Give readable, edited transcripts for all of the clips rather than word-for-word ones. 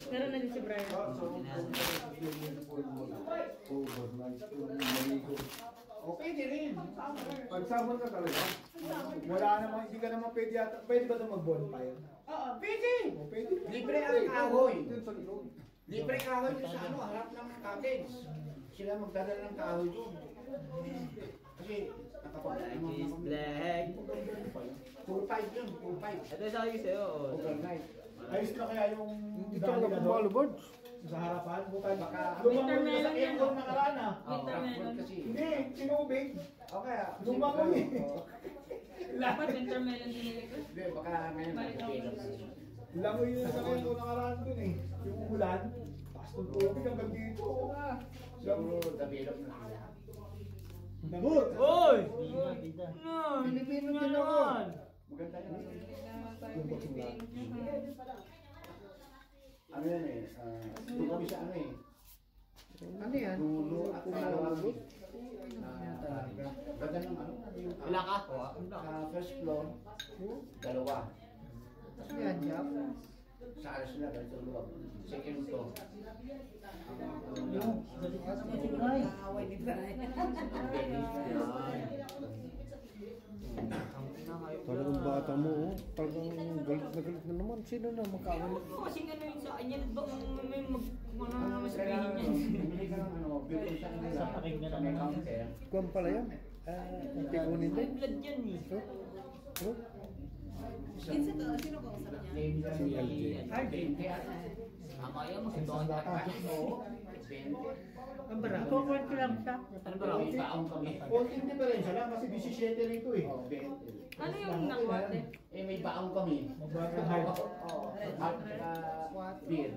Meron na din si Brian. Okay din rin. Pag summer ka talaga, wala naman, hindi ka naman pwede yata. Pwede ba ito mag-bonfire? Oo, pwede. O, pwede. Libre ang kahoy. Dun sa likod. Libre kahoy doon sa ano, harap ng cottage. Sila magdadala ng kahoy doon. Kasi nakapag-ano Is black. full pipe yun, full pipe. Ito yung sabi ko sa'yo. Overnight. Ayos na kaya yung Hindi talaga pumalubod. sa harapan? Bukay baka Winter melon yan. yan. Yung nakaraan ah. Winter melon. Kasi, Hindi, sinubig. okay. Lumangoy eh. Dapat winter melon din ko. Hindi, baka ngayon mag-develop na yun. Langoy yun sa kaya ko nakaraan dun eh. Yung ulan. Taas ng tubig hanggang dito. Siguro develop na sila. Nabot! Hoy! Pilipino din ako. Maganda yun. Yung bakla. Ano yan eh, doon kami sa ano eh. Ano yan? Dulo at kalawag. Ganda ng ano. Ilan ka? Sa first floor, dalawa. Ano yan, Jap? Sa alas na ganito luwag. Second floor. Away ni Brian. Talagang bata mo, oh. Talagang galit na naman. Sino na makawan? Kasi ano yun sa kanya, ba may ano naman Kaya, sabihin niya. bumili ka ng ano, bigyan sa kanila. Sa may counter. Kuwan pala yan. Tikunin May din. blood yan eh. Oh, Sino ko sa kanya? si LJ. Ang kaya mo, sino ka? Ang bara. Kukuha ko lang siya. Ano ba raw? Baong kami. Konting diferensya lang kasi 17 rito eh. Oh, 20. Ano yung nakuwate? Eh, may baong kami. Magbagang height. Oo. At beer.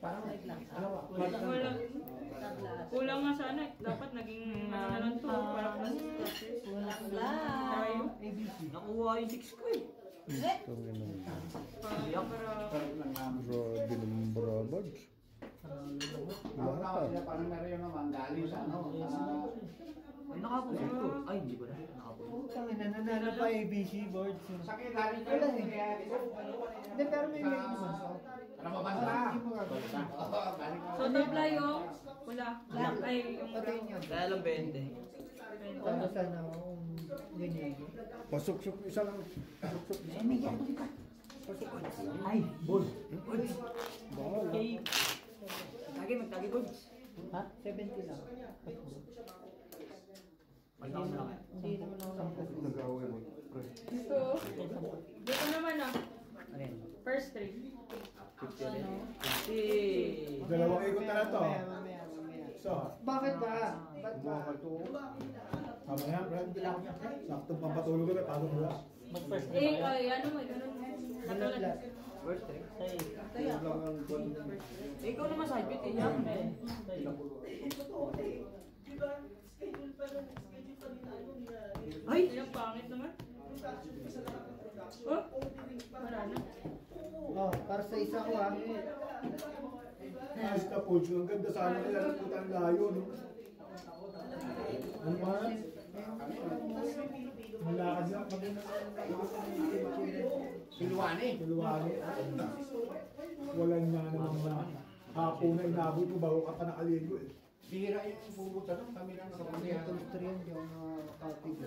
Parang, ano ba? Kulang. Kulang nga sana eh. Dapat naging ano na lang to. Para classes. Kulang lang. Nakuha yung 6 ko eh. Ito nga naman. Grabe ng brabads. Ako tawag sila parang meron yung naman galing sa ano. Ay, nakapunta ko. Ay, hindi ba na? Nakapunta. Tangin na nanalo pa ABC board. Sa akin, galing ko lang kaya dito. Hindi, pero may may iba. Para mabasa. Oo, galing ko. So, tablay oh. Wala. Black ay yung Patayin niya. Kaya lang 20. Para sana kung ganyan. Pasok-sok isa lang. Pasok-sok. Ay, Bol. Bawal. okay. Magtagi ko. Ha? 70 lang. Magtagi na lang. Hindi naman ako Nag-away mo. Dito. Dito naman ah. Ano yan? First three. 50. Dalawang ikot na lang to. Mamaya. So, Bakit ba? Ba't ba? tama yan, Brad. Sakto pampatulog ko na, paano mo lang. Eh, ay, ano mo, ganun. Katulad. First 3. Kaya. Ikaw naman sa high eh. Yan eh. Ay! Ay, ang pangit naman. Oh, wala na. Oh, para sa isa ko ha. Ayos na po, ang ganda sana nila ng putang layo, no? Ang mga, malakad lang, maganda. Siluwane. Kaluwari. Walang na naman na hapon na inabot mo bago ka pa nakaligo eh. Bihira yung pumunta doon. Kami lang nakapunta. Gusto rin yung makakapig.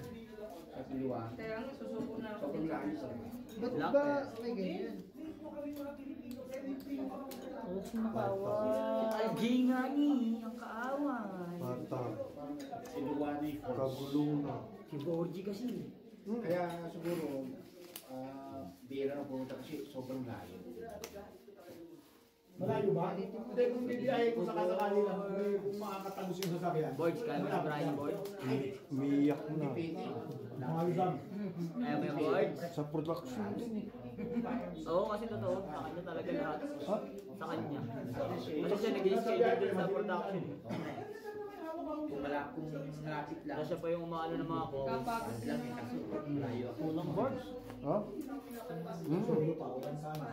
Sa Siluwane. Kaya nga, susuko na ako. Sobrang layo sa Ba't ba may ganyan? Ay, nga ni. Ang kaaway. Mata, Siluwane. kagulong na. Si Borgie kasi. Kaya siguro, bihira na pumunta kasi sobrang layo. Malayo ba? Hindi, kung bibiyahe ko sa kasakali lang, kung makakatagos yung sasakyan. Boards, kaya mo si Brian board. Umiyak na. Mga isang. Kaya mo yung boards. Sa production din eh. Oo, kasi totoo. Sa kanya talaga lahat. Sa kanya. Kasi siya nag-schedule din sa production. Kung malapit lang. Kasi siya pa yung umaano ng mga calls. Kapag. Lang eh, kaso layo. Kulang boards. Ha? Solo pa, walang sana.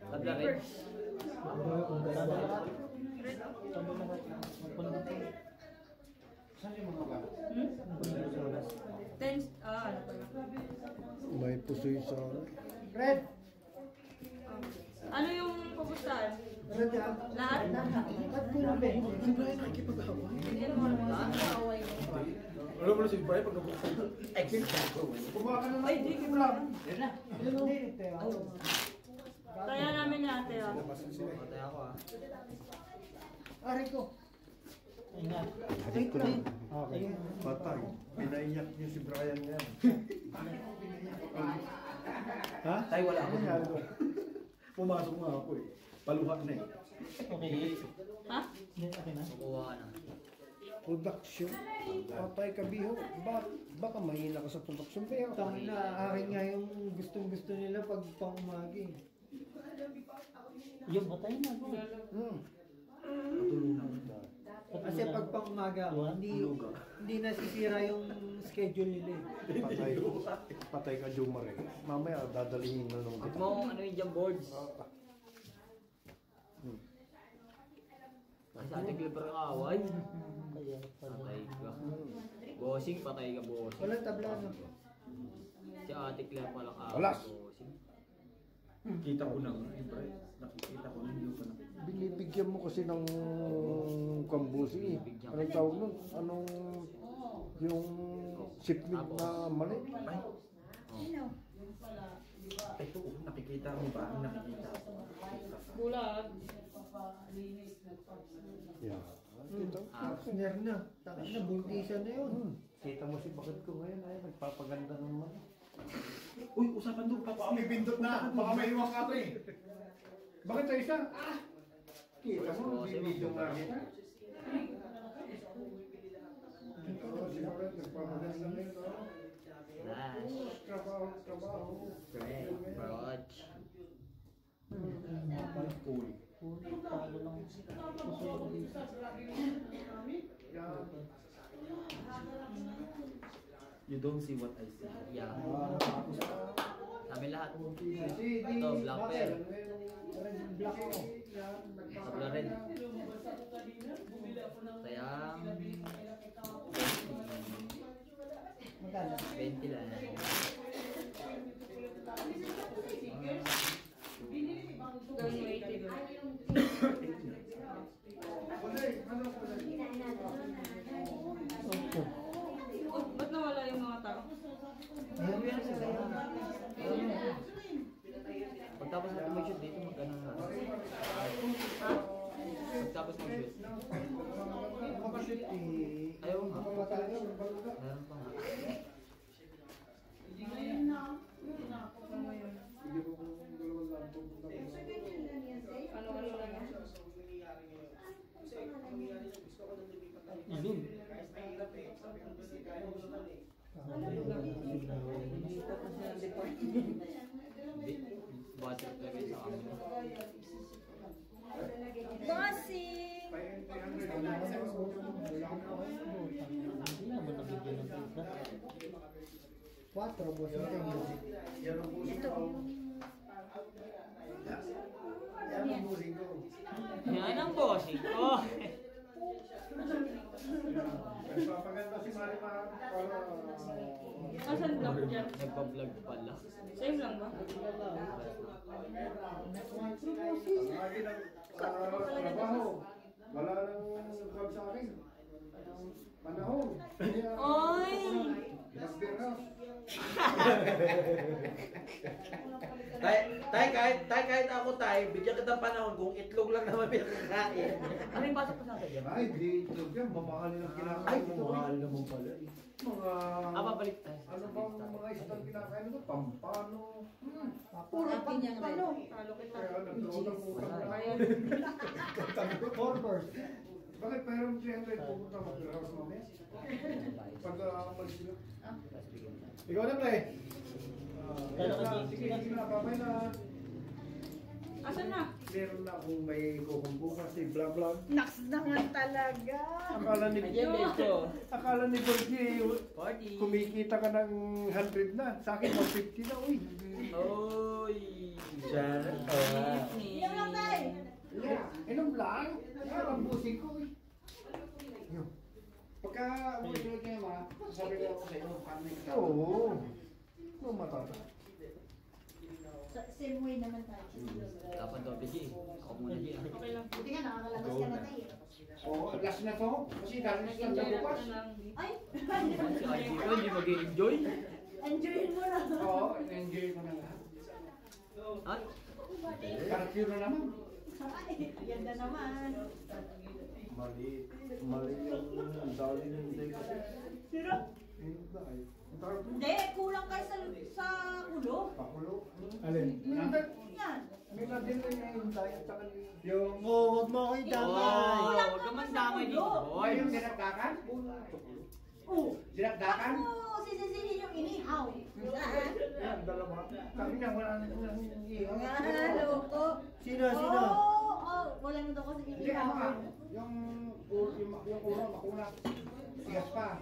Tabla rin. Saan yung mga bata? Ano pala? May pusoy sa Red! Ano yung pupustahan? Lahat? Ba't puro Ben? Si Brian nakikipag-away. Hindi mo naman away. Alam mo na si Brian pag Kumuha ka naman. Ay, di ko lang. Ano? Kaya namin ni ate, oh. Patay ako ah. Aray ko. Adik ko lang. Okay. Patay. Pinaiyak niyo si Brian yan. Ha? Tay, wala ako. Pumasok nga ako eh. Paluha na eh. Ha? Kukuha ka na. Production. Patay ka biho. Baka mahina ka sa production. Pero tangin na akin nga yung gustong-gusto nila pag pang-umagi. Yung patay na po. Kasi pag pang-umaga, hindi nasisira yung schedule nila eh. Patay ka Jumar eh. Mamaya dadalhin na nung Huwag mo ano yung jump boards. Kasi sa ating clipper ka away. Patay ka. Bossing, patay ka bossing. Walang tabla no? Si ate Claire palang away. Walas. Bossing. Kita ko na, siyempre. Nakikita ko na hindi ko na. binibigyan mo kasi ng kambusi. Anong tawag nun? Anong yung shipment na mali? Ito, nakikita mo ba? Nakikita. Bulag. Yeah. Siner na. Takot na, buntisan na yun. Kita mo si bakit ko ngayon ay nagpapaganda naman. Uy, usapan doon. Baka may pindot na. Baka may iwang ka eh. Bakit sa isa? Kita mo, bibidyo nga kita. Nagpapaganda ngayon. Flash. Trabaho. Great. Barrage. Cool. Talo lang. You don't see what I see. Yeah. Kami lahat. Ito, black pair. Black ako. Tabla red. Sayang. Magkano? 20 lang. Gawin mo 80 doon. Oh, ba't nawala yung mga tao? Meron yan sa tayo. Pagtapos natin mag-shoot dito, magkano na. Pagtapos mag-shoot. Makashoot eh. Ayaw nga. Matagal. Meron pa nga. Ano-ano lang yan? Ayun. Budget talaga sa amin. Bossing! Hindi naman nabigyan ng pizza. 4, boss natin yun. Yan ang busing ko. Yan ang busing ko. Yan ang bossing ko. Nagpapaganda si Marimar para... Asan vlog dyan? Nagpa-vlog pala. Save lang ba? Lagi ng trabaho. Wala nang club sa akin. Panahon. Oy! Master House. Kahit ako bigyan kita ng panahon kung itlog lang naman pinakakain. Ano yung pasok ko sa akin dyan? Ay, di itlog yan. Mamahalin ang kinakain. Ay, mo. Mahal naman pala. Mga... Babalik tayo. Ano bang mga isang kinakain mo? Pampano. Puro pano. Talo kita. Kaya nagdoon ang utang na. Kaya, 4 burst. Bakit mayroong 300 pupunta Master House mamaya? Pag umalis sila. Ikaw na, Play. Sige, babay na. asan na? Meron na akong may kukumpo kasi blah blah. Naks naman talaga. Akala ni Ayan, medyo. Akala ni Borgie, 40. kumikita ka ng 100 na. Sa akin, 150 na. Uy. Oy. Ilang lang tayo. Yeah. Inom lang. Ang busing ko. Uy. Yun. Pagka ulit kayo sabi ko sa inyo, paano yung Oo. No matata. Same way naman tayo. Dapat daw, G. Ako muna, G. Okay lang po. Buti nga nakakalabas ka na tayo. Oo, last na to. Kasi dahil na Nag-enjoy sa lang bukas. na lang. Ay! Si IG ko, hindi mag-enjoy. Enjoyin mo na. Oo, enjoy mo na lahat. At, Curfew na naman. Ay, ganda naman. Mali yung dali ng day kasi. Sino? Hindi, kulang kayo sa ulo. Pakulo. Alin? Yan. May nadila niya yung day at saka ni... Yung, huwag mo ako oh, itamay. huwag ka man damay dito, boy. Ay, yung dinagdakan? Oh. Dinagdakan? Ako, sisisihin yung inihaw. Yan, dalawa. Sabi niya, wala na yung iihaw. Nga, loko. Sino, sino? Oo, wala na daw kasi Hindi, ano nga, inihaw. yung ulo, makuna. Sigas pa.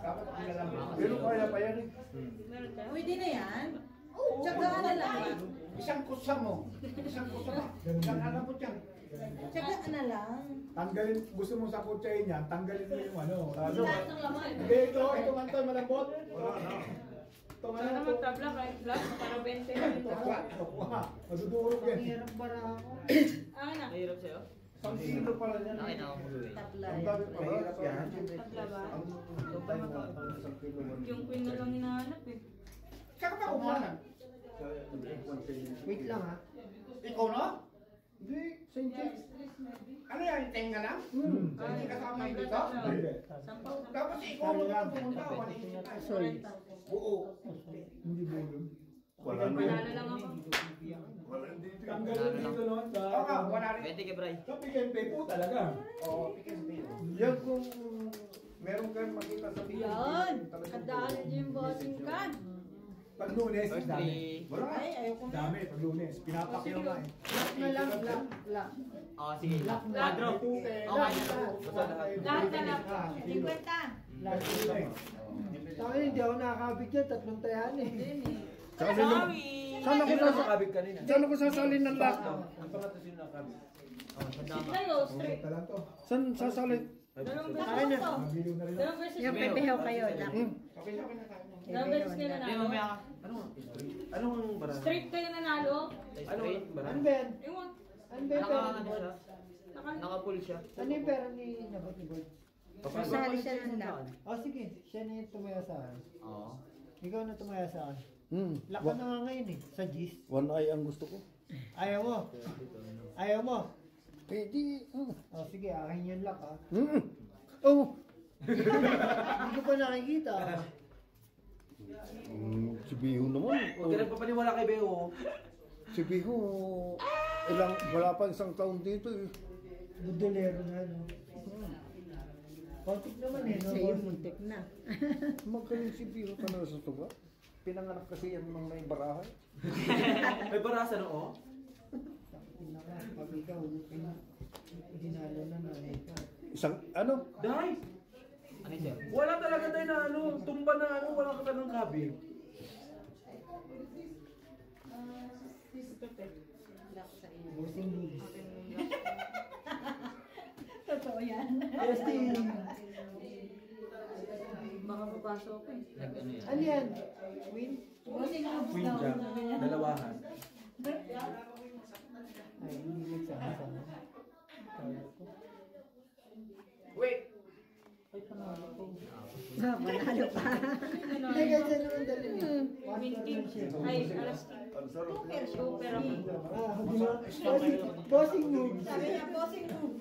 Dapat nilalamig. Pero kaya pa yan eh. Meron tayo? Pwede na yan. Tsagaan na lang. Isang kusa mo. Isang kusa mo. Isang alam mo dyan. Tsagaan na lang. Tanggalin, gusto mo sa kutsahin niyan, tanggalin mo yung ano. Lahat ng laman. Hindi, ito man to, malambot. Wala na. Ito Wala ano naman to. tabla kahit black. Para 20 na ito. Wah, madudurog yan. Hirap bara ako. Akin na. Nahirap sa'yo? 1 kilo pala niyan. Nakita ko mo eh. Tabla Ang yan. dami pala. Mahirap yan. Tabla ba? Ang time mo, 1 kilo. Yung queen na lang hinahanap eh. Saan ka pa kumuha? Wait lang ha. Ikaw no? Hindi, St. James. Ano yan? Tenga lang? Hindi kasama yung dito? Hindi. Sampaw na. Dapat si ikaw mo lang pumunta. Sorry. Oo. Hindi bulong. Wala na. Manalo lang ako. Wala dito. Tanggalin dito noon sa... Oo nga, wala rin. 20 kay Bray. Sa PNP po talaga. Oo, pikas din. Yan kung meron kayong makita sa video. Yan. Kadali niyo yung bossing kan. Pag Lunes, First dami. 3. Wala. Ay, ayoko na. Dami, pag Lunes. Pinapakyaw nga eh. Lock na lang, lock. Oh, sige. Lock na. Quadro. Tuke. Okay na. Basta lahat. Lahat na lang. 50. Lock na lang. Sabi hindi ako nakakabigyan, tatlong tayan eh. Sorry! Saan ako sasali? Saan ako sasali ng lock? Oh, tandama. Tayo, straight. Ito lang to. Saan sasali? Dalawang Akin beses na. to. Mabiliw na rin. Dalawang beses Yung nila. pepehaw kayo. Okay, okay na tayo. Dalawang beses nila Hindi, nanalo. mamaya ka. Anong barang? Straight kayo nanalo. Straight. Ano ba yan? Ewan. Ano ba yung pera Naka, ni ano Boy? siya? Naka-pull siya. Ano yung pera ni Nabot ni Boy? Masali siya ng lock. Oh sige, siya na yung tumaya sa akin. Oo. Ikaw na tumaya sa akin. Hmm. Lock ka na nga ngayon eh, sa G's. One eye ang gusto ko. Ayaw mo. Ayaw mo. Pwede. Oh sige, akin yung lock ah. Oh. Hindi ko pa nakikita. Si Biho naman. Huwag ka nagpapaniwala kay Beo. Si Biho, wala pa isang taon dito eh. Budolero na no. Kontik naman eh, no? Sa'yo, muntik na. Magaling si Biho talaga sa tuwa. Pinanganak kasi yan ng may barahan. May barasa no, oh. Pinaka, pag ikaw, dinalo na na ikaw. Isang, ano? Dahil, Ano yun, sir? wala talaga tayo na ano, tumba na ano, walang katanong kabi. Bossing moves. Totoo yan. Testing. Baka papasok ko eh. Ano yan? Ano yan? Win? Bossing moves Queen daw. Jack, dalawahan. Ay, hindi nagsama-sama. Kaya ko. Wait. Panalo pa. Hindi, kasi naman dali eh. Minting. Ay, alas 2 pero ako. Ah, di ba? Bossing moves. Sabi niya, bossing move.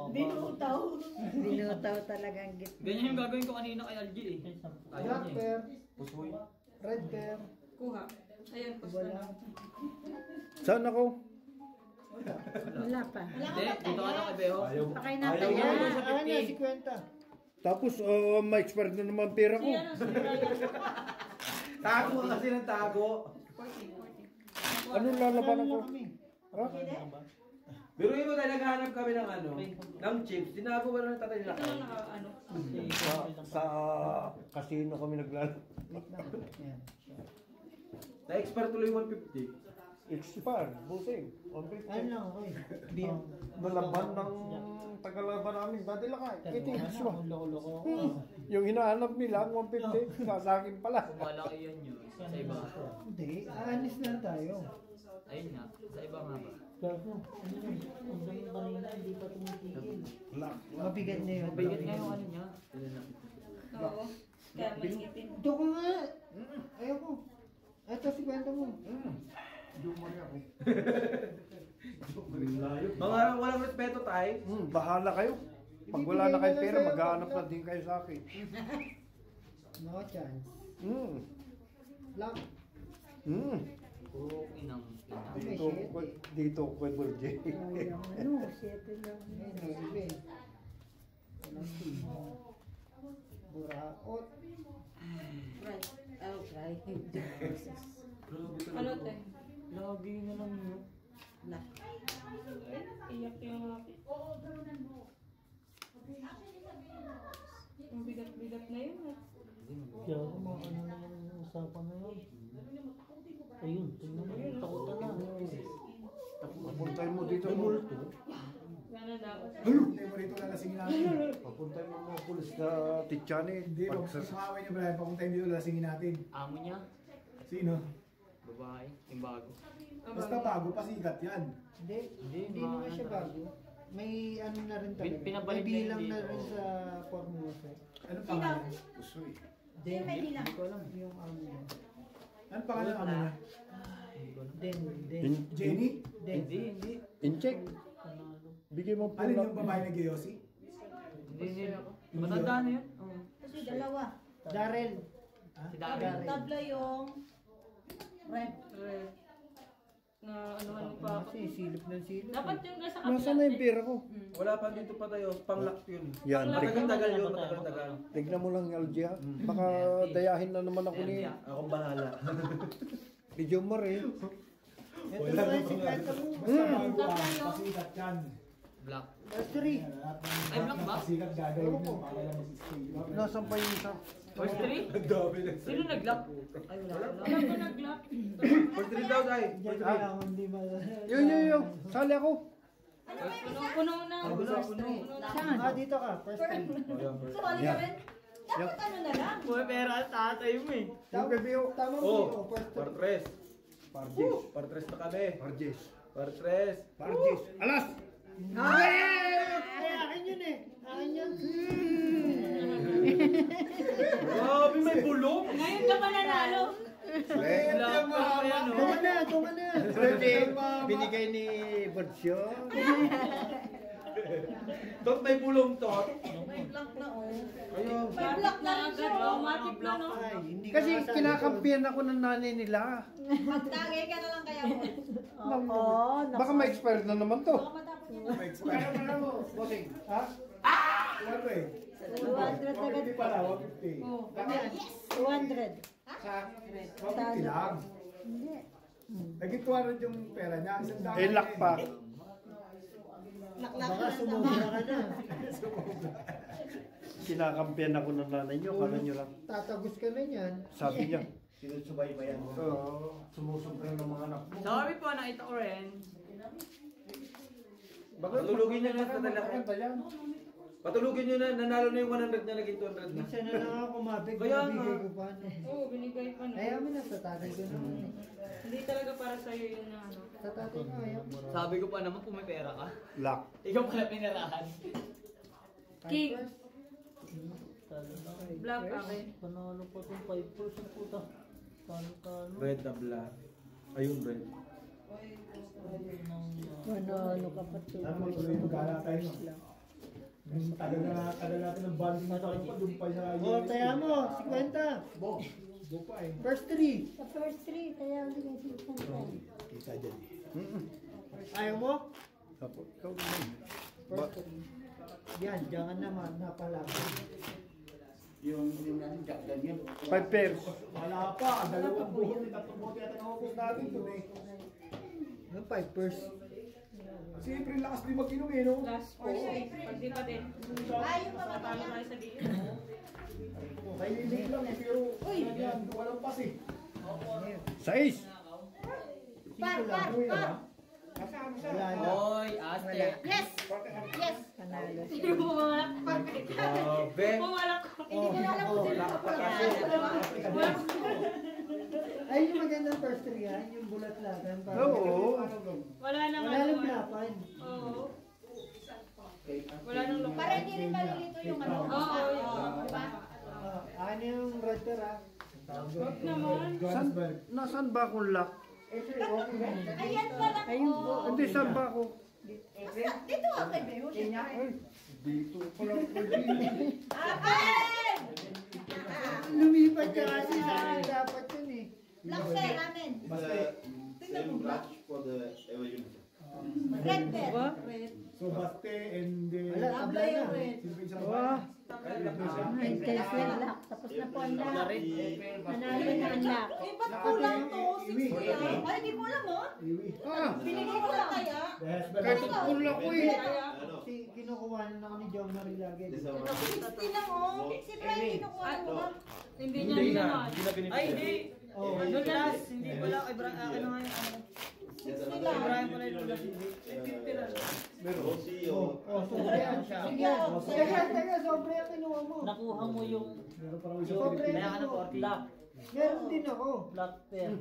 Binutaw. Binutaw talagang git. Ganyan yung gagawin ko kanina kay Algie eh. Ayaw Black niya eh. pair, Pusoy. red pair, Kuha. Ayun, posta wala. na. Saan ako? Wala pa. Hindi, dito ka na kay Beo. Ayaw. Pakay natin Ayaw yan. mo sa Ah, 50. na, 50. Tapos, ma-expert na naman pera ko. Si ano, si Brian. Tago ka kasi ng tago. 40. Anong lalaban Ano ako? kami? Ha? Pero yun tayo naghahanap kami ng ano, ng chips. Tinago ba na ng tatay nila? Ito lang naka ano. Sa casino kami naglalaro. Wait lang. Yan. Na-expert tuloy 150. Expire, busing. Ano lang ako eh. Nalaban ng tagalaban namin. Dati lang ay, itigas mo. Loko-loko. Yung hinahanap nila, 150, sa akin pala. Malaki yan yun. Sa iba. Hindi. alis na tayo. Ayun nga, sa iba nga ba? Gago, ano yun? Ang dami kanina, hindi pa tumitigil. Mabigat na yun. Mabigat nga yung ano niya. Oo. Kaya mangitin. Ito ko nga! Ayoko. Ito, si kwento mo. Dumari ako. Mga walang respeto tayo. Bahala kayo. Pag wala na kayong pera, maghahanap na din kayo sa akin. No chance. Lock. Puro inang. Dito ko kay Burje. Sayang ano, 7 lang. Ayun, iba eh. Walang team. Buraot. Right. Oh, right. Ano tayo? Lagi na lang yun. Na. Iyak yung happy. Ang bigat-bigat na yun. Kaya ako mga ano na yung usapan na yun. Ayun, tingnan mo yung takutan na. Papuntay mo dito. Sana dapat. Hindi mo rito lalasingin natin. Papuntay mo mga pulis na Tichani. Hindi, pag sumaway niya Brian, papuntayin dito lalasingin natin. Amo niya, Sino? babae, yung bago. Basta bago, pasikat yan. Hindi, Hindi, hindi naman siya bago. May ano na rin talaga. May Pinabalik na bilang yun na dito. rin sa Formosa. Ano pangalan? Usoy. Den, hindi ko alam yung ano niya. Ano pangalan ng ama niya? Den. Jenny? Den. Hindi. Incheck. Bigay mo po Alin yung babae na Giyosi? Hindi. Matanda na yun. Oo. Kasi dalawa. Darrell. Si Darren. Tabla yung red. Red. Na ano pa ako. Kasi silip ng silip. Dapat yung nasa kapila. Nasaan na yung pera ko? Wala pa dito pa tayo, panglock yun. Yan. Matagal-tagal yun, matagal-tagal. Tignan mo lang yung Algia. Baka dayahin na naman ako ni Akong bahala. Video mo rin. Ito na yung sikwenta mo. Basta bago pasikat yan. Black. First three. Ay, black ba? Pasikat gagawin mo, para lang mag-stay. Nasaan pa yung isa? First three? Ang dami na. Sino nag-lock? Ay, wala. Wala pa nag-lock. First 3 daw tayo. Diyan kaya hindi Yung. Sali ako. Puno na. Saan? dito ka. First three. Sumali ka rin? Dapat ano na lang. Boy, pera tatay mo eh. Yung gabi oh. Tama mo Oh, yun. First three. Partres. Parjes. Partres na kami. Parjes. Partres. Parjes. Alas! Ay, akin yun eh. Akin yun. Grabe, may bulong. Ngayon ka pa nanalo. Tunga na. Binigay ni Bertsyo. Tot, may bulong, Tot. May block na oh. Ayun. May block na rin siya. Automatic na no. Ay, hindi Kasi ka kinakampihan ako ng nanay nila. Magtagay ka na lang kaya mo. Oo. Baka ma-expire na naman to. Baka matapos yun. Kaya mo, bossing. Ha? Ano eh? 200 agad. 150 pala, 150. Oh. Yes! 200. Sa 150 lang. Hindi. Naging 200 yung pera niya. Isang daan. Eh, lock pa. Naklak Baka na sa sumobra ka na. Kinakampihan ako ng nanay niyo. Kala niyo lang. Tatagos ka na yan. Sabi niya. Sinusubaybayan mo. Sumusobra ng mga anak mo. Sabi po, nakita ko rin. Patulugin nyo na sa talakay. Patulugin nyo na, nanalo na yung 100 niya, naging 200 na. Minsan na lang ako kumabig. Kaya nga. Bigay ko pa. Oo, binigay pa no. Ayaw mo na sa tatay ko naman eh. Hindi talaga para sa'yo yun na ano. Sa tatay ko ayaw. Sabi ko pa naman kung may pera ka. Lock. Ikaw pala pinarahan. King. Black akin. Panalo pa itong 5% puta. Talo-talo. Red na black. Ayun, red. Panalo ka pa to. Ano magtuloy yung gala tayo, no? Tagal natin ng bonding na tayo pa, doon pa sa Oh, taya mo, 50. Doon pa eh. First 3. Sa first three, kaya hindi kasi Kita dyan eh. Ayaw mo? Apo, ikaw naman. First 3. Yan, diyan naman, napalaban. Yung jackdan yun. 5 pairs. Wala pa, dalawang buhok, tatlong buhok yata nakapos natin doon eh. Yung 5%. Si April lakas din mag-inom eh, no? Last four. Pag di pa din. Ayaw pa Matalo tayo sa gilid. Kailinig lang eh, pero yan, walang pas eh. 6. Pat! Ano yun ah? Wala na. Oy, aste. Yes! Yes! Panalo. Hindi mo pumalak pa. Grabe. Pumalak ko. Hindi ko na alam kung sino ka pa. Ay, Ay, yung magandang first three yan, yung bulat-latan. Oo. Wala nang Wala ano. nang lapan. Oo. Wala nang lupa. Para hindi rin malilito yung ano. Oo. Diba? Ano yung router ah? Wag naman. Nasaan ba akong lock? Ayan pala ko. Hindi, saan ba ako? Dito ako kay Beo. Dito pala ako. Ay! Lumipat ka kasi sa akin dapat yun eh. Black bear namin. Same branch for the evaluation. Red bear. So, Baste and... Wala, tabla na. Sino ba isa Wah. Tapos na po ang lock. Nanalo na ang lock. Eh, ba't kulang to? 60 lang. Ay, hindi mo alam mo? Ah, Binigay ko lang kaya. kahit full ako eh. Kasi kinukuha na ako ni John Marie lagi. 60 lang oh. Si Brian kinukuha mo ba? Hindi niya naman. Ay, hindi. Oh, Doon last, hindi pala kay Brian. Akin na nga yung ano. 60 Kay lang. Brian pala yung last, hindi. 50 lang. We'll see you. oh, sobre yan. Teka, sobre yan kinuha mo. Nakuha mo yung Meron parang isa Sobre kaya yan ka na ako. 40. Black. Meron din ako. Black pair.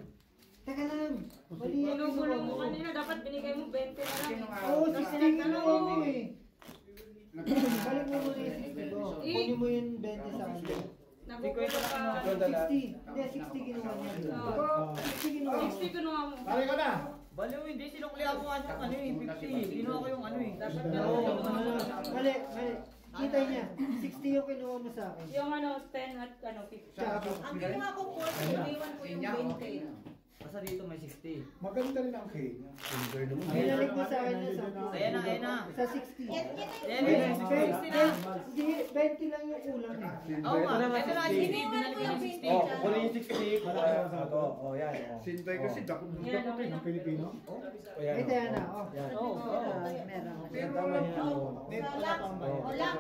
Teka lang. Mali yan Pinugulong mo kinuha mo. kanina. Dapat binigay mo 20 na lang. Oo, 60 kinuha mo eh. Balik mo muna yung 60 ko. Kunin mo yung 20 sa akin. Nagugulo ka. 60. Hindi, 60 kinuha niya. Oo. 60 kinuha mo. 60 kinuha mo. Pare ka na! Baliw, hindi. Sinuklihan mo ano eh, 50. Kinuha ko yung ano eh. Dapat Oo, na. mali. Kita niya. 60 yung kinuha mo sa akin. Yung ano, 10 at ano, 50. Tsaka Ang kinuha ko 40, iniwan ko yung 20. Basta dito may 60. Maganda rin ang cake. Binalik mo sa akin na sa Ayan na, ayan na. Sa 60. Yan Ayan na, 60 na. Hindi, 20 lang yung ulang eh. Oo nga, ito na, 60. Iniwan Binalik ko ko yung yung 20. 60. Kunin yung 60. Ito. Oh, yan. Sintay kasi dako. Yan, okay na. Ang Pilipino. Oh, yan. Ito yan na. Oh. Oo. Lock.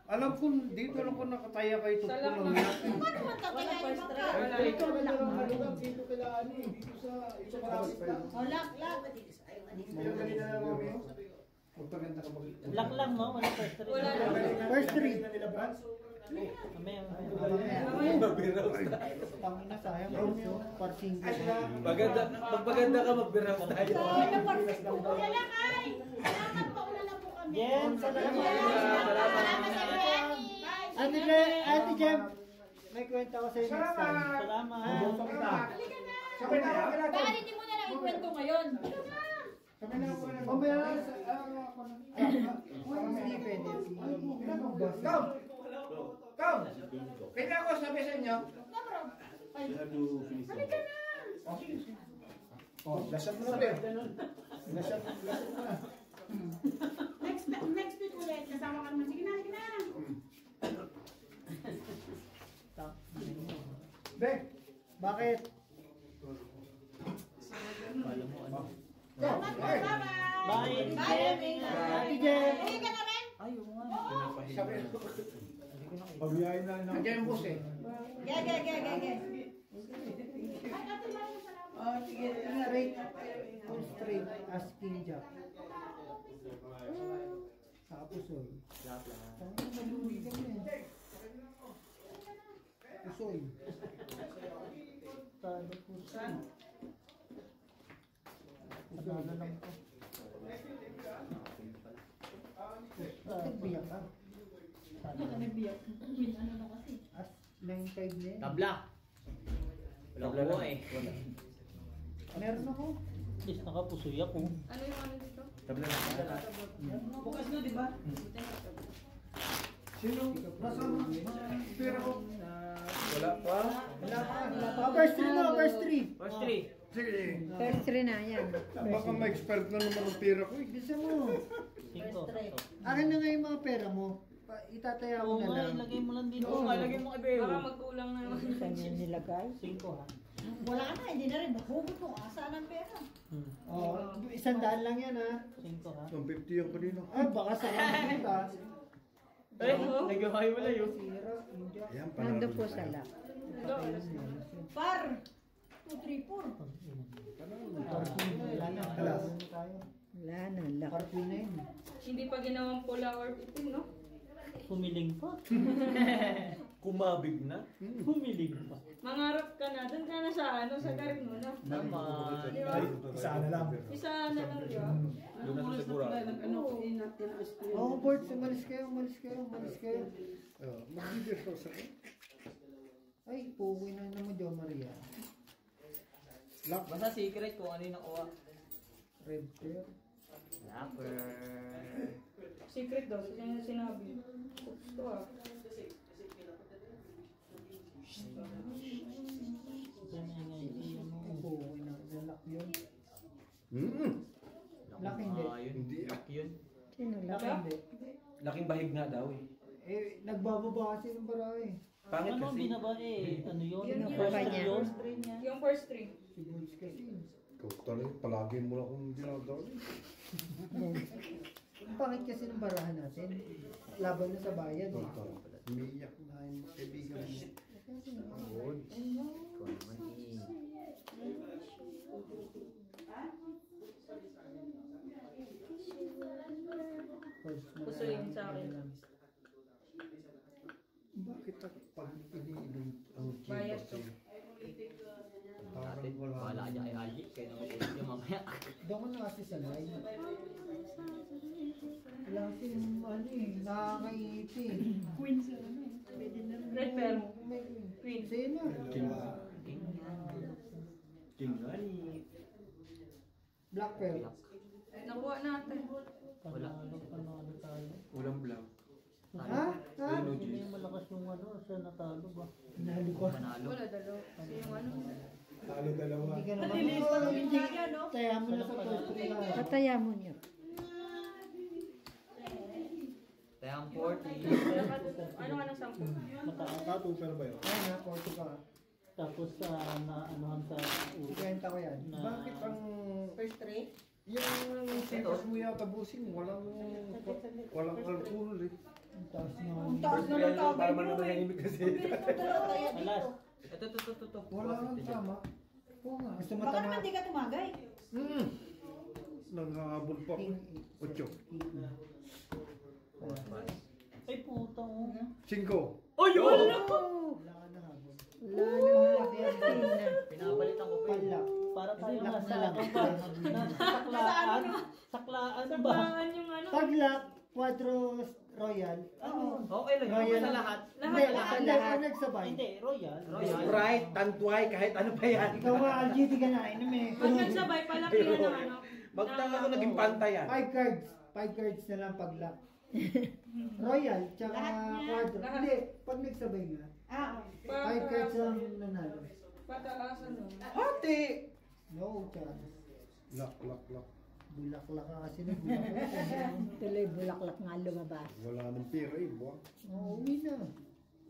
Alam ko, dito lang ko nakataya kay Sa Tukpo lock lang na. yan. Paano man tatayain mo ka? Wala. Ito na lang ang malugang dito kila Ani. Dito sa malapit lang. Oh, lock. Magpaganda ka mag... Black lang, no? Wala first three. Wala na. First three. Na nila Brans. Mamaya. Tangina sayang. Romeo, parsing ko. Magpaganda ka, magbiraw tayo. Ano pa? Kuya lang ay. Salamat po. Una na po kami. Jen, salamat. Salamat sa Brian. Ate Jem, may kwento ko sa next time. Salamat. Boto kita. Sabay na ako. Bakit hindi mo na lang ikwento ngayon? Mamaya na sa ako na. Hindi pwede. Come! Come! Pwede ako sabi sa inyo. You have to finish them. Oh, lasat mo na pre. Lasat mo na. Next week ulit, kasama ka naman. Sige na. Be, bakit? Salamat po. Bye-bye. Bye. Bye. Ate Jem. Uwi ka na rin? Ay, oo nga. Pabiyahin na lang. Nandiyan yung bus eh. Ge. Sige, rate full straight asking job. Sa pusoy. Pusoy. Tado po siya. Tado lang po. Bakit biyak ka? As 9.5 na yan. Tabla. Wala ko eh. Meron ako. Yes, nakapusoy ako. Ano yung ano dito? Tabla na. Bukas nyo, di ba? Sino? Nasaan? Pera ko. Wala pa. Wala pa. First three mo, first three. First three. Sige. First three na yan. Baka ma-expert na naman ang pera ko. Gusto mo. 5. Akin na nga yung mga pera mo. Itataya mo Oo na nga, lang. ilagay mo lang dito. Oo nga, ilagay mo kay Beo. Baka magkulang na naman. Saan yan nilagay? 5 ha. Wala na, hindi na rin. Nahugot mo. Asaan ang pera? Oh, 100 lang yan ha. 5 ha. 150 yung kanina. Ay, baka sa kita. Eh, nag-hi mo lang yun. Sira, India. Ayan, Nandun po sa lock. Par. 2, 3, 4. Wala na. Wala na, lock. Party na yun. Hindi pa ginawang pula or itim, no? Pumiling pa. Kumabig na. Humilig pa. Mangarap ka na, doon ka na sa sa karin mo na. Naman. Di ba? Ay, isa na lang. Isa na lang, di ba? Doon na sa sigurado. Oo, board, umalis kayo. Mag-leaders ako. Ay, puwi na naman, Jo Maria. Basta secret kung ano yung nakuha. Red pair. Lapper. Secret daw, sinabi. Gusto ah. Puwi na. Lalak yun. Laki hindi. Hindi. Laki yun. Sino Laki lang? hindi. Laking bahig nga daw eh. Eh, nagbababa kasi ng baray. Pangit Ano ang kasi. binaba eh? Ano yun? Yun Ano yung first kanya. yun? Yung first string. Si Bulls kasi. Ikaw talaga, palagi mo lang akong dinadali. Ang pangit kasi ng barahan natin. Laban na sa bayan. Eh. Umiiyak na yung kaibigan mo. Ikaw naman eh. Gusto yun sa akin. Bakit ako pag iniinom ang Bias kiba to. parang Natin, wala wala dyan kay Algie. Kaya naman ulit yung mamaya. Doon ko na kasi sa line. Wala kasi ano eh, nakakaiti. Queen sa ano eh. Pwede na. Red pair. May Queen. Sino? King Rani. Black pair. Nakuha natin. Panalo tayo. Walang black. Ha? Ha? Hindi malakas yung ano, siya natalo ba? Nalo ko. Manalo. Wala dalawa. Kasi yung ano. Talo dalawa. Hindi ka naman. Natilis pa ng Binyaga, no? Kaya mo na sa first three na. Pataya mo niyo. Kaya ang 40. Ano ka ng 10? Mataas. Super ba yun? Ay na, 40 pa. Tapos na anuhan sa ulo. Kwenta ko yan. Bakit ang First three? yung sipas mo yata busing walang alcohol eh. Ang taas na. Ang taas na ng tawag Para mo man eh. manahimik kasi. Pagbilis mo dalawa kaya Alas. dito. Ito. Wala kang tama. Oo nga. Gusto mo Baka tama? naman di ka tumagay. Nanghahabol pa ako. 8. Ay puta oh. 5. Oh, yun! Wala ka na habol. Wala na. Pinapalitan ko pa yun. Palak. Para tayo Lock nasa na lang. saklaan. Saklaan ba? Saklaan yung ano. Paglak, Quadros Royal. Ano? Okay lang yun. Royal. Sa lahat. Hindi, lahat nagsabay. Hindi, Royal. Sprite, Tanduay, kahit ano pa yan. Ikaw nga, Algie, di ka nainom eh. Pag nagsabay, palakihan ng ano. Magtanga ko naging pantay yan. 5 cards. 5 cards na lang paglak. Royal, tsaka Lahat niya. Quadro. Lahat. Hindi, pag nagsabay nga. Ah, 5 cards lang nanalo. Pataasan mo. Hati! No chance. Lock. Bulaklak ka kasi na bulaklak. Tuloy bulaklak nga lumabas. Wala nang pera eh. Buwan. Uwi na.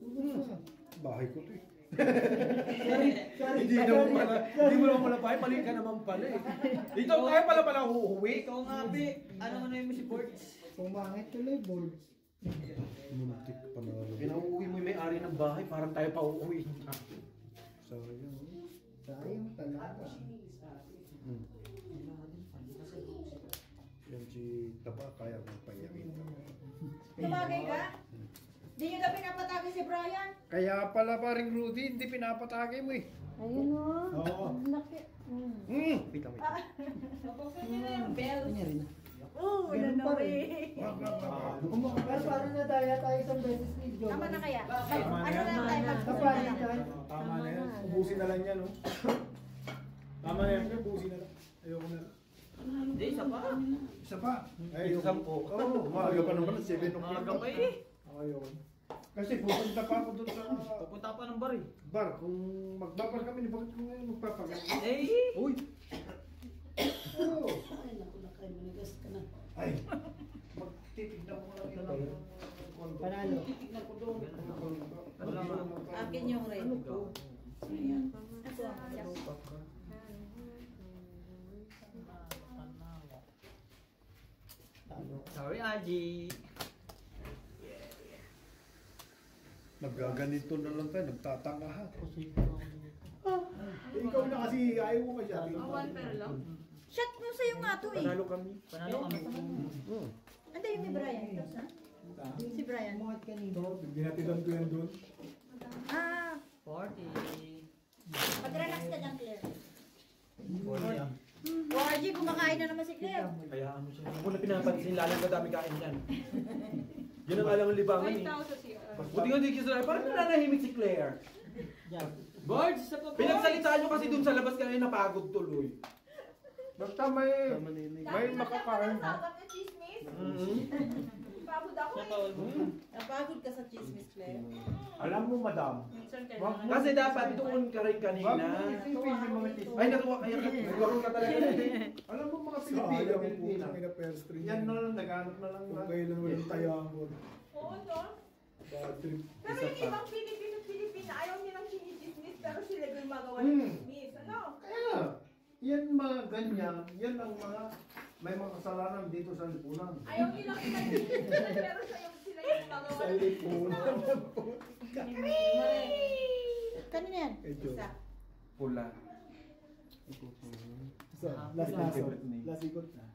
Uwi na. Bahay ko to eh. Sorry. Hindi mo naman pala pa, mali ka naman pala eh. Dito tayo pala uuwi. Ikaw nga, Pi. Ano mo na yung si Bords? Pumangit tuloy, board. Muntik pa na. Pinauuwi mo yung may-ari ng bahay, parang tayo pa uuwi. Sayang. Sayang talaga. Yan si Taba, kaya kong payakin. tumagay ka? Di nyo na pinapatagay si Brian? Kaya pala paring Rudy, hindi pinapatagay mo eh. Ayun o. Oo. Ang laki. Wait lang. Bell. Kanya rin. Oo, Ganun wala pa na rin. eh. Pero parang nadaya tayo isang beses ni Joe. Tama na kaya? Ano lang tayo mag-susunod na lang? Kapalitan. Tama na yan. Ubusin na lang yan, no? Tama na yan, ubusin na lang. Ayoko na. Hindi, isa pa. Isa pa. Ay, yung 10. Oo, umaga pa naman, 7 o'clock. Maaga pa eh. Ayoko. Kasi pupunta pa ako doon sa Pupunta pa ng bar eh. bar. Kung magbabar kami, bakit ko ngayon magpapagal? Eh! Uy! Oo. Ay, naku, nakalimuligas ka na. Ay, magtitignan ko lang yung Panalo. Titignan ko doon. Wala nga. Akin yung red. Ayan. Ako, yes. Sorry, Algie. Nagaganito na lang tayo, nagtatanga ha. Ikaw na kasi ayaw mo masyado. One pair lang. Shot mo sa'yo nga to eh. Panalo kami. Panalo kami. Ando yung ni Brian. Ito, sa? Si Brian. Mukhang kanino. Ginatidan ko yan doon. Ah, 40. mag-relax ka dyan, Claire. 40 ah. ORG, kumakain na naman si Claire. Kaya ano siya. Ako na pinapansin, lalang kadami kain yan. Yun ang alang libangan eh. 5,000 siya. Buti nga di kasi parang nananahimik si Claire. Boards, isa pa boards. Pinagsalitaan nyo kasi dun sa labas kaya napagod tuloy. Basta may makakain. Sabat na chismis. Pagod ako Siya eh. pa, Napagod ka sa chismis, Claire. Alam mo, madam. Minsan Wag kailangan. mo- Kasi dapat doon ka rin Wag kanina. mo isipin yung mga tismis. Ay, natuwa kaya ka. Nagwaro ka talaga. Alam mo mga Sayang Pilipino, po Pilipina. kami na first stream. Yan na lang, naghanap na lang. Kung kailan walang tayamon. Oo, no? Bad trip. Pero yung ibang Pilipino, ayaw nilang chinichismis, pero sila gumagawa Hmm. ng chismis. Ano? Kaya, yan mga ganyan, yan ang mga, may mga kasalanan dito sa lipunan. Ayaw nilang chinichismis, pero sila yung gumagawa Sa ng lipunan. Kanina yan? Medyo. Isa. Pula. Isa. Last last ikot na.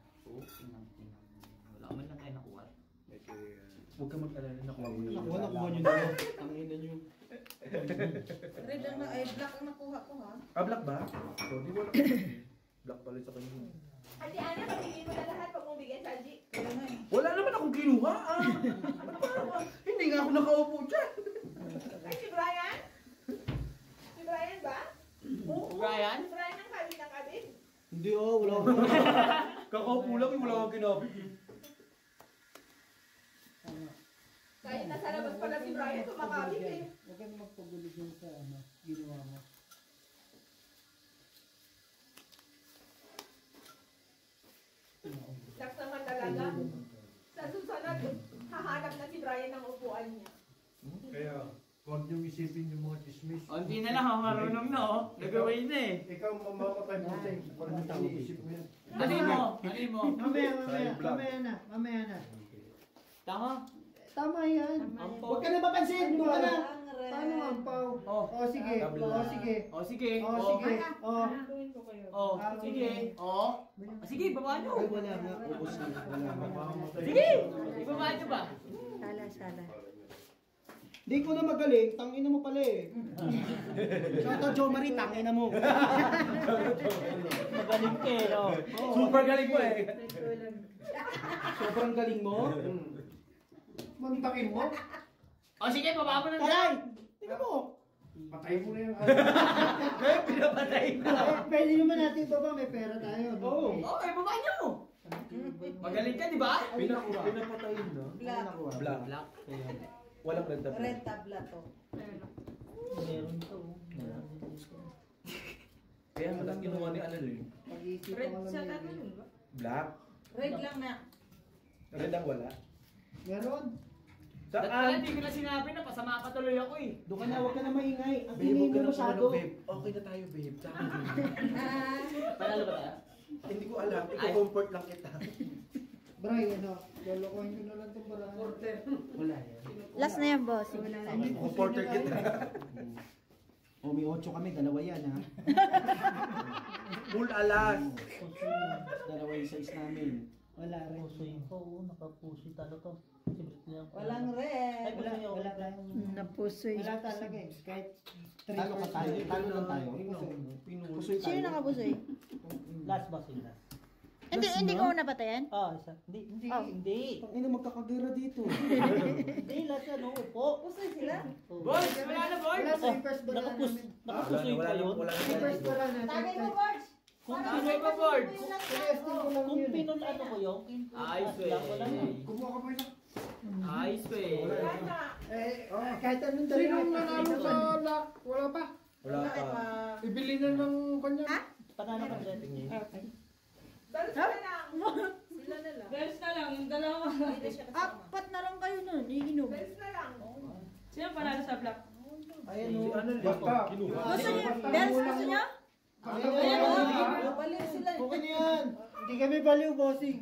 wala man lang tayo nakuha. Huwag ka mag-alala na kuha mo. Nakuha nyo na yun. Ang ina nyo. Red lang na, black ang nakuha ko ha. Ah, black ba? Sorry, wala. Black pala sa kanya. Ate Ana, pabigyan mo na lahat pag mong bigyan sa Algi. Kaya nga eh. Wala naman akong kinuha. Ano ba? Hindi nga ako nakaupo dyan. Ay, si Brian? Si Brian ba? Oh, Brian? Si Brian ang kabin ng kabin. Hindi wala ko. Kakaupo lang, wala akong kinabit. Kahit nasa labas pa na si Brian, kumakabin eh. Huwag ka na magpagulig yun sa ginawa mo. Laks naman talaga. Sa susunod, hahanap na si Brian ng upuan niya. Kaya, huwag niyong isipin yung mga chismis. Hindi na lang ako marunong na oh. Nagawin na eh. Ikaw mamamatay mo siya, pag iniisip mo yan. Dali mo, dali mo. Mamaya na. Tama? Tama yan. Ampaw. Huwag ka na mapansin. Doon ka na. Ang red. Paano ang pau? Oh. O sige. Tabla. O sige. Oh, sige. O Oh, sige. O. Tuwin ko kayo. Oh, sige. Oh. Sige, baba nyo. Ay wala nga. Ubus na. Wala nga. Sige, ibaba nyo ba? Sala. Di ko na magaling. Tangina mo pala eh. Shoutout Jo Marie. Tangina mo. Magaling ka eh, no? Super galing mo eh. Sobrang galing mo. Mantakin mo, Oh, sige, baba mo na Taray! Tingnan mo. patay mo na yung Kaya pinapatay na. Pwede naman natin baba. May pera tayo. Oo. Okay, baba nyo. Magaling ka, di ba? Pinapatayin na. Black. Black. Black. Walang red tabla. Red tabla to. Meron to. Kaya malas kinuha ni Annalyn. Pag-iisipan Red ko lang sa yan. tato yun ba? Black. Red lang na. Red ang wala. Meron. Dahil Saan? hindi ko na sinabi na pasama pa tuloy ako eh. Doon ka na. Huwag ka na maingay. Ang Babe, huwag ingay ka mo na masyado. kumano, babe. Okay na tayo, babe. Tsaka Panalo ba tayo? hindi ko alam. Iko-comfort lang kita. Bray, ano? Lolokohin ko na lang itong barang. Wala yan. Last na yan, boss. Comforter kita. O, may 8 kami. Dalawa yan, ha? Full alas. Dalawa yung size namin. Wala rin. Oo, nakapusoy talo to. Walang red. Wala tayong... Napusoy. Wala talaga eh. Kahit 3 talo ka tayo. Talo lang tayo. Pusoy tayo. Sino nakapusoy? Last ba sila? Hindi ko napatayan? Isa. Hindi. Oh. Hindi. Ina magkakagera dito. Hindi, last ano, upo. Pusoy sila? Boys, wala na boys. Wala sa first ba Nakapusoy pa yun. First ba na? Tagay mo, Borge! Kung Pinoy pa boards. Kung yun. Pinoy ano ko yun. Ayos eh. Kumuha ka pa isa. Ayos eh. Kahit anong dali. Sino ang nanalo sa lock? Wala pa. Wala pa. Ibili na ng kanya. Panalo ka dyan. Pero sila lang. Sila na lang. Girls na lang, yung dalawa. Apat na lang kayo nun, iinom. Beses na lang. Sino panalo sa black? Ayan Si o. Annalyn. Basta. Kinuha. Gusto niyo? Beres, gusto niyo? Ayan o. Baliw sila. Okay na yan. Hindi kami baliw, bossing.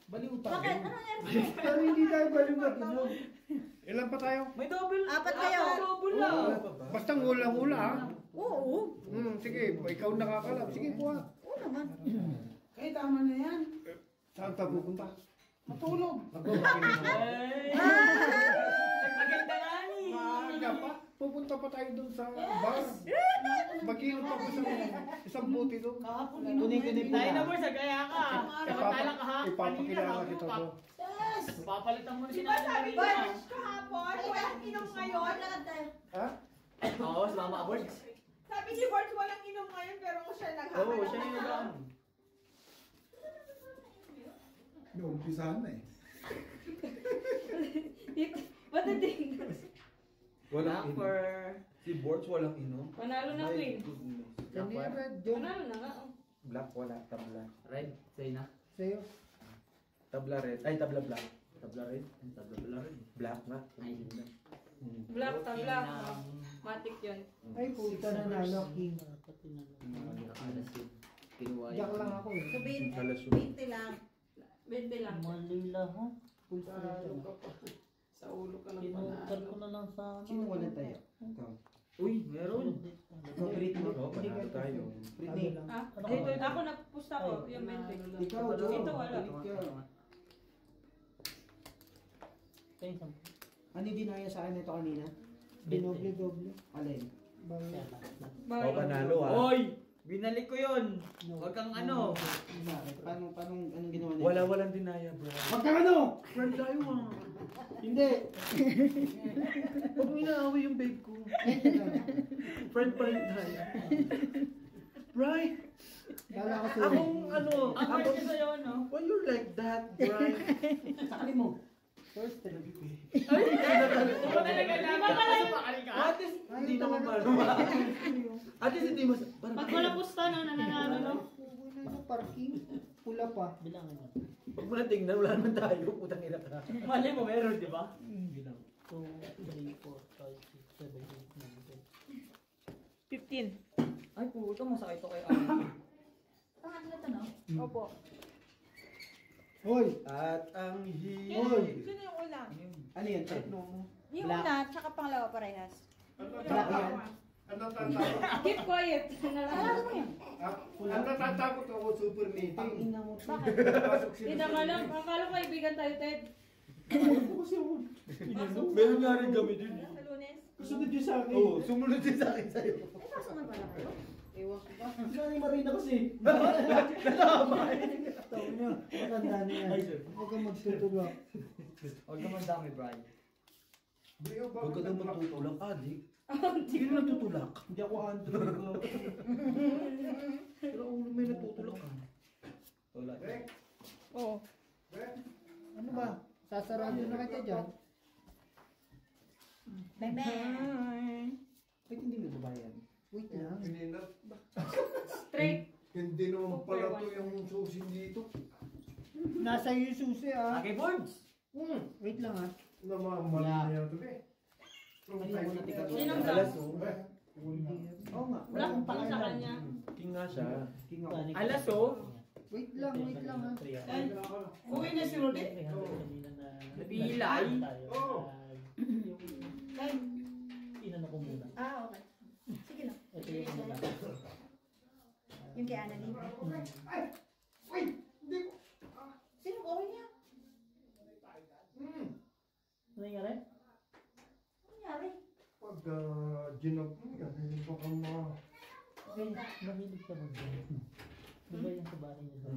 Baliw tayo. Bakit? Ano nangyari? Pero hindi tayo baliw mag-inom. Ilan pa tayo? May double. Apat kayo. Double lang. Basta hula-hula ha. Oo. Sige, ikaw nakakalap. Sige, kuha. Oo naman. Eh, tama na yan. Saan tayo pupunta? Matulog. Ay. Nagmaganda nga ni. Maaga pa. pupunta pa tayo doon sa bar. Mag-inom pa ko isang buti doon. Kunin Tayo na boss, gaya ka. Samantala ka ha. Ipapakilala kita doon. Papalitan mo na Di si ba sabi ko Nanay. kahapon, walang inom ngayon? Ha? Oo, sumama ka boss. Sabi ni Bart, walang inom ngayon, pero siya naghahanap. Oo, siya yung nag Naumpisahan na eh. Patating. Walang inom. Number. Si Borts walang inom. Panalo na, My Queen. goodness. Kanina, John. Panalo na nga. Oh. Black wala, tabla. Red, say na. Sa'yo. Tabla red. Ay, tabla black. Tabla red. Tabla red. Black nga. Ay, hindi. Black, tabla. King Matic yun. Ay, puta na nalo, King. Alas yun. Kinuha Yak lang ako eh. So, 20 Alas yun. 20 lang. 20 lang. Malila ha? Full strength lang. Sa ulo ka lang Kinukar ko na lang sa ano. Sino wala tayo? Uy, meron. Oo, panalo tayo. Britney. Ah, Ano dito, ka? ako nagpusta ko. Yung 20. Ikaw, Joe. Ito, wala. Kaya isang Ano yung dinaya sa akin ito kanina? Dinoble-doble. Alin? kaya lang. Oo, panalo ha. Oy! Binalik ko yun. Huwag kang ano. Paano, anong ginawa nila? Walang dinaya, bro. Wag kang ano! Friend tayo ha. Hindi! Huwag mo inaaway yung babe ko. Friend pa rin tayo. Right? Kala ko sa Akong ano, Ang ako, ko sa'yo, no? why you're like that, Brian? Sakali mo. First time. Iba talaga lang. Iba talaga. At least, hindi naman malo. At least hindi mas... Pag wala pusta, no, nananalo, no? Parking. Pula pa. Bilangan mo. Huwag mo na tingnan, wala naman tayo. Putang ina ka. Mali mo, meron, di ba? Bilang. 2, 3, 4, 5, 6, 7, 8, 9, 10. 15. Ay, puto, masakit to kay Ari. Pangatlo to, no? Opo. Hoy! At ang Hoy! Sino yung ulam? Ano yan? Tekno mo. Yung Black. una, tsaka pangalawa parehas. Black yan. Ang natatakot, Keep quiet. Alala mo yan. ang natatakot ako super meeting. Ang ina mo. Bakit? Pasok sila Hindi sa naman lang. meeting. Akala ko kaibigan tayo, Ted. Meron nga rin kami din. Sa Lunes? Kasunod yun sa akin. Oo, sumunod din sa akin sa'yo. Ay, pasok na pala kayo? Ewan ko ba? Saan yung Marina kasi? Tawag niya. Matanda na yan. Huwag kang magtutulak. Huwag naman dami, Brian. Huwag ka naman tutulak, adik. Sino nagtutulak? Hindi ako antro. Pero ulo may natutulak ka. Tulad. Oo. Ano ba? Sasarado na kita dyan. Bebe! Wait, hindi mo babayan. Wait lang. Hindi na, Straight. hindi naman pala to yung susi dito. Nasa iyo yung susi ah. Okay, Boards. Wait lang ah. Namamali na yan ito eh. Kanina ko natika. Sinong Alas, black? oh. Oo nga. Black pa sa kanya. King nga siya. King ako. Alas, oh. Wait lang ah. Uwi na si Rudy. Napilay. Oo. Inano ko muna. Ah, okay. Sige lang. Ito yung ano lang. Yung kay Annalyn. Ay! Wait! Hindi ko. Sino ko niya? Ano nangyari? Ano nangyari? Pag ginag mo yan, hindi ko ka Mahilig ka mag Di ba yung sa bahay niya sa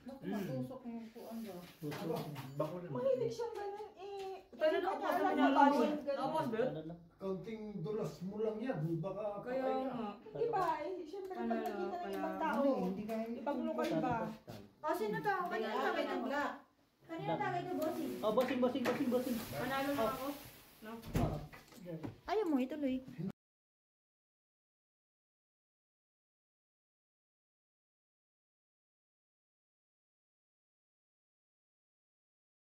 Naku, matusok yung kuwan daw. Bako na. Mahilig siyang ganun eh. Pero Hindi nakapos niya na alam na pinapawin. bawal ganun. Nakapos ba yun? kaunting dulas mo lang yan. Baka Kaya patay ka. nga. Di ba? Eh, siyempre pag nakita ng ibang tao, Hindi kaya. ipaglukay ba? O, sino to? Kanina tagay ng black. Kanina tagay ng bossing. Oh, bossing. Panalo na ako. No? Oo. Ayaw mo ituloy.